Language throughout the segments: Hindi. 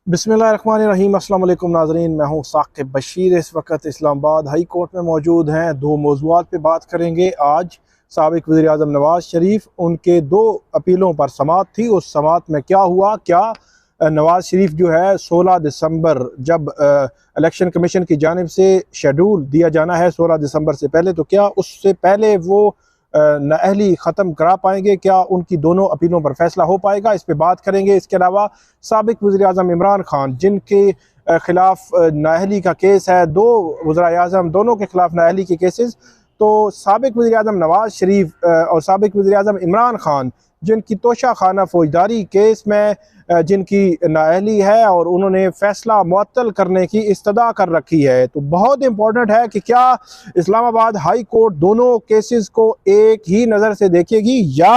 बिस्मिल्लाहिर्रहमानिर्रहीम। अस्सलाम वालेकुम नाज़रीन, मैं हूँ साकिब बशीर। इस वक्त इस्लामाबाद हाई कोर्ट में मौजूद हैं। दो मौज़ूआत पे बात करेंगे आज। साबिक़ वज़ीर आज़म नवाज़ शरीफ, उनके दो अपीलों पर समाअत थी। उस समाअत में क्या हुआ, क्या नवाज़ शरीफ जो है 16 दिसंबर जब इलेक्शन कमीशन की जानिब से शेड्यूल दिया जाना है 16 दिसंबर से पहले, तो क्या उससे पहले वो नाअहली ख़त्म करा पाएंगे? क्या उनकी दोनों अपीलों पर फैसला हो पाएगा? इस पर बात करेंगे। इसके अलावा साबिक़ वज़ीर आज़म इमरान खान, जिनके ख़िलाफ़ नाअहली का केस है, दो वज़ीर आज़म दोनों के ख़िलाफ़ नाअहली के केसेस, तो साबिक़ वज़ीर आज़म नवाज़ शरीफ और साबिक़ वज़ीर आज़म इमरान खान, जिनकी तोशा खाना फौजदारी केस में जिनकी नाअहली है और उन्होंने फ़ैसला मुअत्तल करने की इस्तदा कर रखी है। तो बहुत इंपॉर्टेंट है कि क्या इस्लामाबाद हाई कोर्ट दोनों केसेस को एक ही नज़र से देखेगी या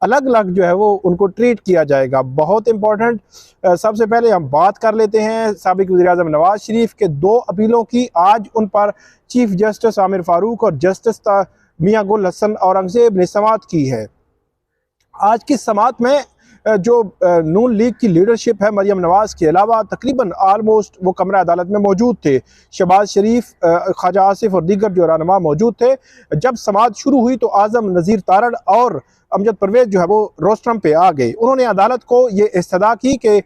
अलग अलग जो है वो उनको ट्रीट किया जाएगा? बहुत इंपॉर्टेंट। सबसे पहले हम बात कर लेते हैं साबिक़ वज़ीर आज़म नवाज़ शरीफ के दो अपीलों की। आज उन पर चीफ जस्टिस आमिर फ़ारूक और जस्टिस मियां गुल हसन औरंगज़ेब ने समाअत की है। आज की समाअत में जो नून लीग की लीडरशिप है, मरियम नवाज़ के अलावा तकरीबन आलमोस्ट वो कमरा अदालत में मौजूद थे। शहबाज शरीफ, ख्वाजा आसिफ और दीगर जो रहनुमा मौजूद थे। जब समाअत शुरू हुई तो आज़म नज़ीर तारड़ और अमजद परवेज़ जो है वो रोस्ट्रम पे आ गए। उन्होंने अदालत को ये इस्तदा की कि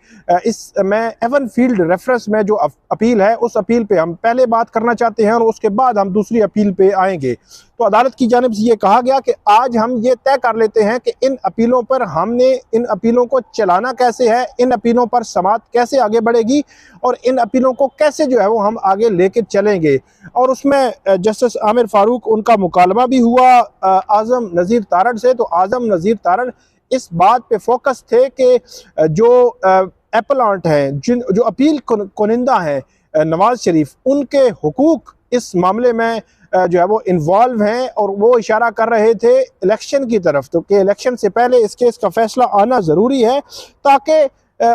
इसमें एवन फील्ड रेफरेंस में जो अपील है, उस अपील पे हम पहले बात करना चाहते हैं और उसके बाद हम दूसरी अपील पे आएंगे। तो अदालत की जानिब से ये कहा गया कि आज हम ये तय कर लेते हैं कि इन अपीलों पर हमने इन अपीलों को चलाना कैसे है, इन अपीलों पर समाअत कैसे आगे बढ़ेगी और इन अपीलों को कैसे जो है वो हम आगे लेके चलेंगे। और उसमें जस्टिस आमिर फ़ारूक, उनका मुकालमा भी हुआ आज़म नज़ीर तारड़ से। तो आज़म नज़ीर तारड़ इस बात पे फोकस थे कि जो एपलांट हैं, जिन जो अपील कुनिंदा हैं नवाज़ शरीफ, उनके हुकूक इस मामले में जो है वो इन्वॉल्व हैं और वो इशारा कर रहे थे इलेक्शन की तरफ। तो कि इलेक्शन से पहले इस केस का फैसला आना ज़रूरी है ताकि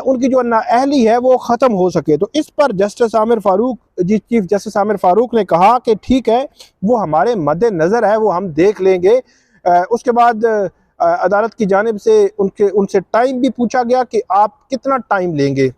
उनकी जो नाअहली है वो ख़त्म हो सके। तो इस पर justice Aamir Farooq, chief justice Aamir Farooq ने कहा कि ठीक है, वो हमारे मद्देनज़र है, वो हम देख लेंगे। उसके बाद अदालत की जानिब से उनसे टाइम भी पूछा गया कि आप कितना टाइम लेंगे।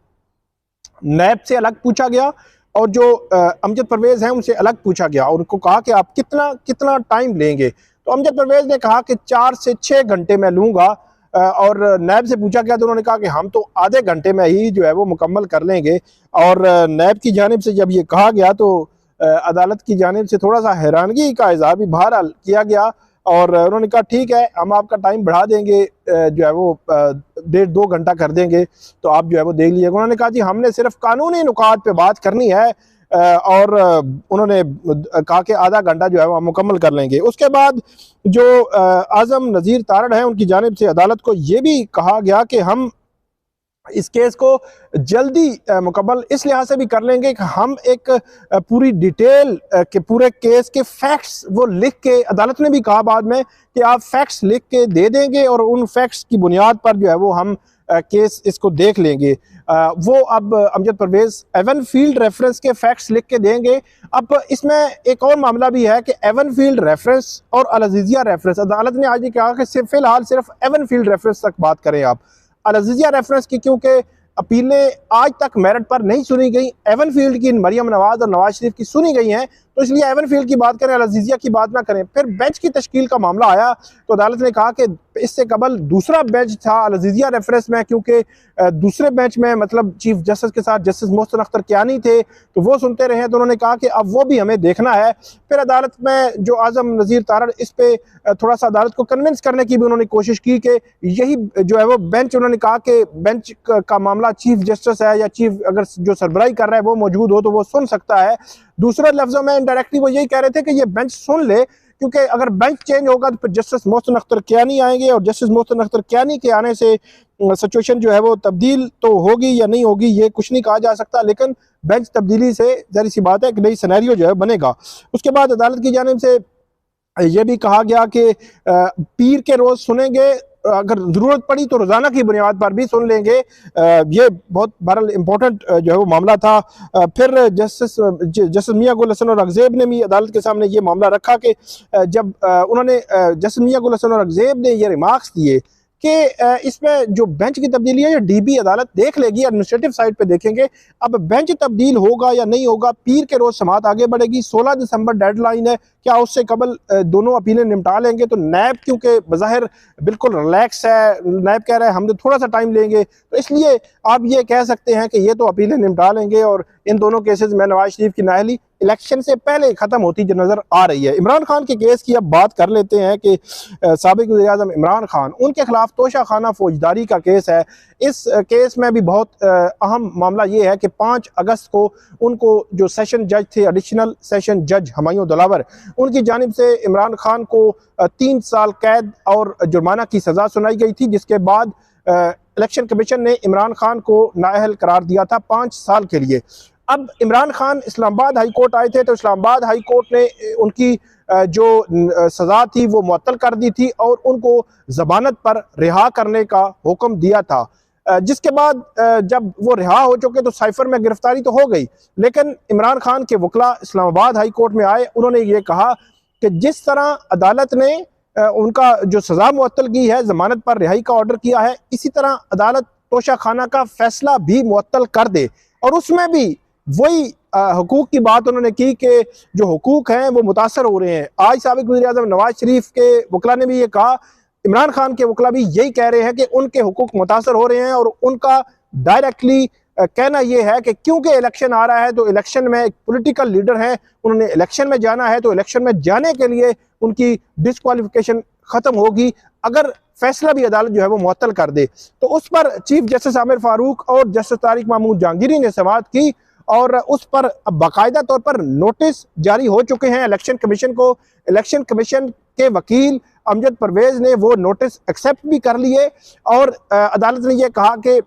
नैब से अलग पूछा गया और जो अमजद परवेज़ हैं उनसे अलग पूछा गया और उनको कहा कि आप कितना कितना टाइम लेंगे। तो अमजद परवेज़ ने कहा कि 4 से 6 घंटे में लूँगा। और नैब से पूछा गया तो उन्होंने कहा कि हम तो आधे घंटे में ही जो है वो मुकम्मल कर लेंगे। और नैब की जानिब से जब ये कहा गया तो अदालत की जानिब से थोड़ा सा हैरानगी का इज़हार भी बहरहाल किया गया और उन्होंने कहा ठीक है, हम आपका टाइम बढ़ा देंगे, जो है वो 1.5-2 घंटा कर देंगे, तो आप जो है वो देख लीजिएगा। उन्होंने कहा जी हमने सिर्फ कानूनी नुकात पे बात करनी है और उन्होंने कहा कि आधा घंटा जो है वो हम मुकम्मल कर लेंगे। उसके बाद जो आज़म नज़ीर तारड़ हैं, उनकी जानिब से अदालत को ये भी कहा गया कि हम इस केस को जल्दी मुकम्मल इस लिहाज से भी कर लेंगे कि हम एक पूरी डिटेल के पूरे केस के फैक्ट्स वो लिख के, अदालत ने भी कहा बाद में कि आप फैक्ट्स लिख के दे देंगे और उन फैक्ट्स की बुनियाद पर जो है वो हम केस इसको देख लेंगे। वो अब Amjad Parvez Avenfield reference के फैक्ट्स लिख के देंगे। अब इसमें एक और मामला भी है कि एवन फील्ड रेफरेंस और अल अज़ीज़िया रेफरेंस, अदालत ने आज ये कहा कि फ़िलहाल सिर्फ एवन फील्ड रेफरेंस तक बात करें आप। अल अज़ीज़िया रेफरेंस की क्योंकि अपीलें आज तक मेरिट पर नहीं सुनी गई, एवन फील्ड की मरियम नवाज़ और नवाज शरीफ की सुनी गई हैं, तो इसलिए एवन फील्ड की बात करें, अल अज़ीज़िया की बात ना करें। फिर बेंच की तश्कील का मामला आया तो अदालत ने कहा कि इससे कबल दूसरा बेंच था अल अज़ीज़िया रेफरेंस में, क्योंकि दूसरे बेंच में मतलब चीफ जस्टिस के साथ जस्टिस मोहसिन अख्तर कियानी थे, तो वो सुनते रहे। तो उन्होंने कहा कि अब वो भी हमें देखना है। फिर अदालत में जो आज़म नज़ीर तारड़, इस पे थोड़ा सा अदालत को कन्विंस करने की भी उन्होंने कोशिश की कि यही जो है वो बेंच, उन्होंने कहा कि बेंच का मामला चीफ जस्टिस है या चीफ अगर जो सरबराही कर रहा है वो मौजूद हो तो वो सुन सकता है। दूसरे लफ्जों में इनडायरेक्टली वो यही कह रहे थे कि ये बेंच सुन ले, क्योंकि अगर बेंच चेंज होगा तो फिर जस्टिस मोहसिन अख्तर कियानी आएंगे और जस्टिस मोहसिन अख्तर कियानी के आने से सिचुएशन जो है वो तब्दील तो होगी या नहीं होगी ये कुछ नहीं कहा जा सकता, लेकिन बेंच तब्दीली से ज़ाहिर सी बात है कि नई सिनेरियो जो है बनेगा। उसके बाद अदालत की जानिब से ये भी कहा गया कि पीर के रोज़ सुनेंगे, अगर ज़रूरत पड़ी तो रोज़ाना की बुनियाद पर भी सुन लेंगे। ये बहुत बहरहाल इम्पोर्टेंट जो है वो मामला था। फिर जस्टिस मियां गुल हसन और औरंगज़ेब ने भी अदालत के सामने ये मामला रखा कि जब उन्होंने जस्टिस मियां गुल हसन और औरंगज़ेब ने ये रिमार्क्स दिए कि इसमें जो बेंच की तब्दीली है, डीबी अदालत देख लेगी, एडमिनिस्ट्रेटिव साइड पे देखेंगे। अब बेंच तब्दील होगा या नहीं होगा, पीर के रोज समात आगे बढ़ेगी। 16 दिसंबर डेडलाइन है, क्या उससे कबल दोनों अपीलें निपटा लेंगे? तो नैब क्योंकि बज़ाहिर बिल्कुल रिलैक्स है, नैब कह रहा है हम थोड़ा सा टाइम लेंगे, तो इसलिए आप ये कह सकते हैं कि ये तो अपीलें निपटा लेंगे और इन दोनों केसेस में नवाज शरीफ की नाअहली इलेक्शन से पहले खत्म होती जो नजर आ रही है। इमरान खान के केस की अब बात कर लेते हैं कि साबिक वज़ीर-ए-आज़म इमरान खान, उनके खिलाफ तोशाखाना फौजदारी का केस है। इस केस में भी बहुत अहम मामला ये है कि 5 अगस्त को उनको जो सेशन जज थे, एडिशनल सेशन जज हुमायूं दिलावर, उनकी जानिब से इमरान खान को 3 साल कैद और जुर्माना की सज़ा सुनाई गई थी, जिसके बाद इलेक्शन कमीशन ने इमरान खान को नाअहल करार दिया था 5 साल के लिए। अब इमरान खान इस्लामाबाद हाई कोर्ट आए थे, तो इस्लामाबाद हाई कोर्ट ने उनकी जो सज़ा थी वो मुअत्तल कर दी थी और उनको ज़मानत पर रिहा करने का हुक्म दिया था। जिसके बाद जब वो रिहा हो चुके तो साइफर में गिरफ्तारी तो हो गई, लेकिन इमरान खान के वकला इस्लामाबाद हाई कोर्ट में आए, उन्होंने ये कहा कि जिस तरह अदालत ने उनका जो सज़ा मुअत्तल की है, ज़मानत पर रिहाई का ऑर्डर किया है, इसी तरह अदालत तोशाखाना का फैसला भी मुअत्तल कर दे। और उसमें भी वही हुकूक की बात उन्होंने की कि जो हुकूक हैं वो मुतासर हो रहे हैं। आज साबिक वज़ीर-ए-आज़म नवाज शरीफ के वकला ने भी ये कहा, इमरान खान के वकला भी यही कह रहे हैं कि उनके हुकूक मुतासर हो रहे हैं और उनका डायरेक्टली कहना यह है कि क्योंकि इलेक्शन आ रहा है तो इलेक्शन में एक पॉलिटिकल लीडर है, उन्होंने इलेक्शन में जाना है, तो इलेक्शन में जाने के लिए उनकी डिस्क्वालिफिकेशन ख़त्म होगी अगर फैसला भी अदालत जो है वो मुअत्तल कर दे। तो उस पर चीफ जस्टिस आमिर फारूक और जस्टिस तारिक महमूद जहांगीरी ने समाअत की और उस पर बाकायदा तौर पर नोटिस जारी हो चुके हैं इलेक्शन कमीशन को। इलेक्शन कमीशन के वकील अमजद परवेज ने वो नोटिस एक्सेप्ट भी कर लिए और अदालत ने यह कहा कि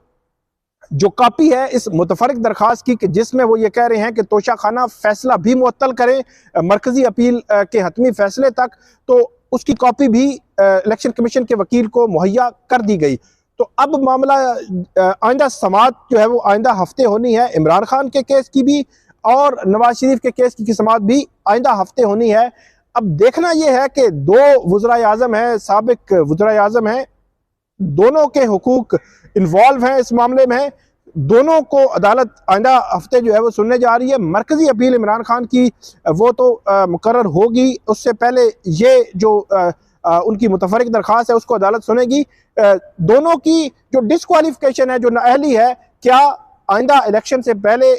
जो कॉपी है इस मुतफरिक दरखास्त की, कि जिसमें वो ये कह रहे हैं कि तोशाखाना फैसला भी मुअत्तल करें मरकजी अपील के हतमी फैसले तक, तो उसकी कॉपी भी इलेक्शन कमीशन के वकील को मुहैया कर दी गई। तो अब मामला आइंदा समाअत जो है वो आइंदा हफ्ते होनी है, इमरान खान के केस की भी और नवाज शरीफ के केस की समाअत भी आइंदा हफ्ते होनी है। अब देखना यह है कि 2 वज़ीर-ए-आज़म हैं, साबिक वज़ीर-ए-आज़म हैं, दोनों के हुकूक इन्वॉल्व हैं इस मामले में, दोनों को अदालत आइंदा हफ्ते जो है वो सुनने जा रही है। मरकजी अपील इमरान खान की वो तो मुकर्रर होगी, उससे पहले ये जो उनकी मुतफरिक दरखास्त है उसको अदालत सुनेगी। दोनों की जो डिस्क्वालिफिकेशन है, जो नाअहली है, क्या आइंदा इलेक्शन से पहले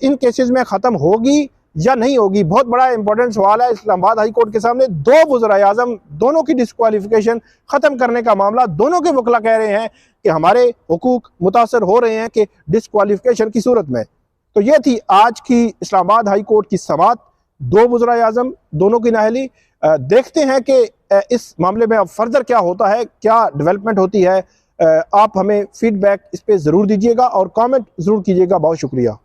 इन केसेस में ख़त्म होगी या नहीं होगी, बहुत बड़ा इंपॉर्टेंट सवाल है इस्लामाबाद हाई कोर्ट के सामने। 2 वज़ीर-ए-आज़म, दोनों की डिस्क्वालिफिकेशन ख़त्म करने का मामला, दोनों के वकला कह रहे हैं कि हमारे हुकूक मुतासर हो रहे हैं कि डिस्क्वालिफिकेशन की सूरत में। तो ये थी आज की इस्लामाबाद हाई कोर्ट की समाअत, 2 वज़ीर-ए-आज़म, दोनों की नाअहली। देखते हैं कि इस मामले में अब फर्दर क्या होता है, क्या डेवलपमेंट होती है। आप हमें फीडबैक इस पर ज़रूर दीजिएगा और कमेंट ज़रूर कीजिएगा। बहुत शुक्रिया।